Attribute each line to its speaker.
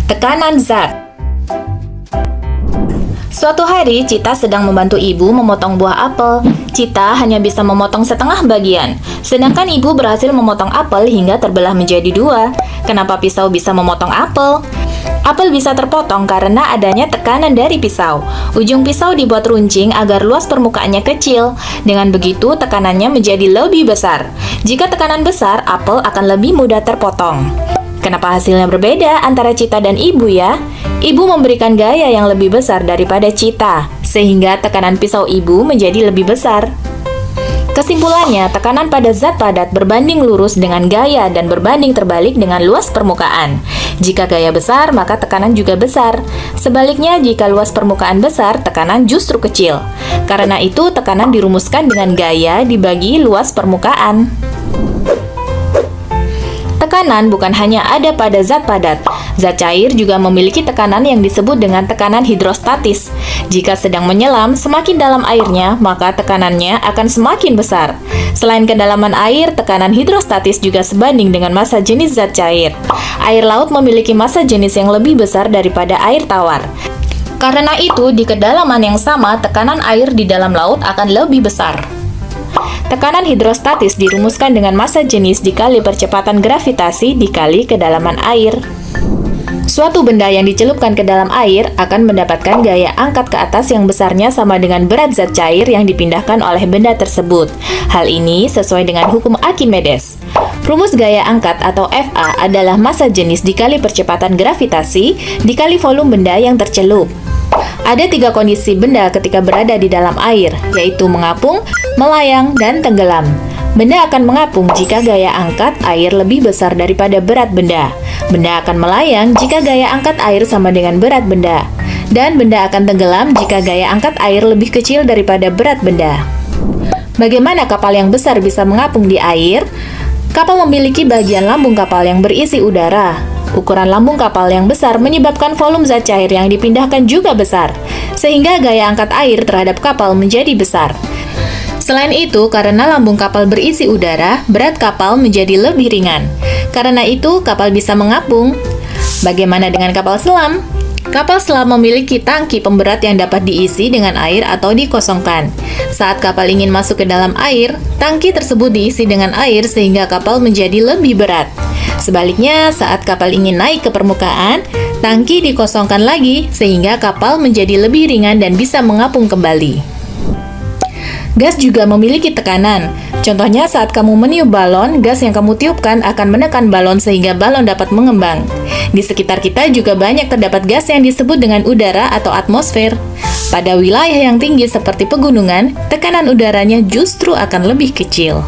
Speaker 1: Tekanan zat. Suatu hari, Cita sedang membantu ibu memotong buah apel. Cita hanya bisa memotong setengah bagian, sedangkan ibu berhasil memotong apel hingga terbelah menjadi dua. Kenapa pisau bisa memotong apel? Apel bisa terpotong karena adanya tekanan dari pisau. Ujung pisau dibuat runcing agar luas permukaannya kecil. Dengan begitu, tekanannya menjadi lebih besar. Jika tekanan besar, apel akan lebih mudah terpotong. Kenapa hasilnya berbeda antara Cita dan ibu ya? Ibu memberikan gaya yang lebih besar daripada Cita, sehingga tekanan pisau ibu menjadi lebih besar. Kesimpulannya, tekanan pada zat padat berbanding lurus dengan gaya dan berbanding terbalik dengan luas permukaan. Jika gaya besar, maka tekanan juga besar. Sebaliknya, jika luas permukaan besar, tekanan justru kecil. Karena itu, tekanan dirumuskan dengan gaya dibagi luas permukaan. Tekanan bukan hanya ada pada zat padat. Zat cair juga memiliki tekanan yang disebut dengan tekanan hidrostatis. Jika sedang menyelam, semakin dalam airnya, maka tekanannya akan semakin besar. Selain kedalaman air, tekanan hidrostatis juga sebanding dengan massa jenis zat cair. Air laut memiliki massa jenis yang lebih besar daripada air tawar. Karena itu, di kedalaman yang sama, tekanan air di dalam laut akan lebih besar. Tekanan hidrostatis dirumuskan dengan massa jenis dikali percepatan gravitasi dikali kedalaman air. Suatu benda yang dicelupkan ke dalam air akan mendapatkan gaya angkat ke atas yang besarnya sama dengan berat zat cair yang dipindahkan oleh benda tersebut. Hal ini sesuai dengan hukum Archimedes. Rumus gaya angkat atau Fa adalah massa jenis dikali percepatan gravitasi dikali volume benda yang tercelup. Ada 3 kondisi benda ketika berada di dalam air, yaitu mengapung, melayang, dan tenggelam. Benda akan mengapung jika gaya angkat air lebih besar daripada berat benda. Benda akan melayang jika gaya angkat air sama dengan berat benda. Dan benda akan tenggelam jika gaya angkat air lebih kecil daripada berat benda. Bagaimana kapal yang besar bisa mengapung di air? Kapal memiliki bagian lambung kapal yang berisi udara. Ukuran lambung kapal yang besar menyebabkan volume zat cair yang dipindahkan juga besar, sehingga gaya angkat air terhadap kapal menjadi besar. Selain itu, karena lambung kapal berisi udara, berat kapal menjadi lebih ringan. Karena itu, kapal bisa mengapung. Bagaimana dengan kapal selam? Kapal selam memiliki tangki pemberat yang dapat diisi dengan air atau dikosongkan. Saat kapal ingin masuk ke dalam air, tangki tersebut diisi dengan air sehingga kapal menjadi lebih berat. Sebaliknya, saat kapal ingin naik ke permukaan, tangki dikosongkan lagi sehingga kapal menjadi lebih ringan dan bisa mengapung kembali. Gas juga memiliki tekanan. Contohnya saat kamu meniup balon, gas yang kamu tiupkan akan menekan balon sehingga balon dapat mengembang. Di sekitar kita juga banyak terdapat gas yang disebut dengan udara atau atmosfer. Pada wilayah yang tinggi seperti pegunungan, tekanan udaranya justru akan lebih kecil.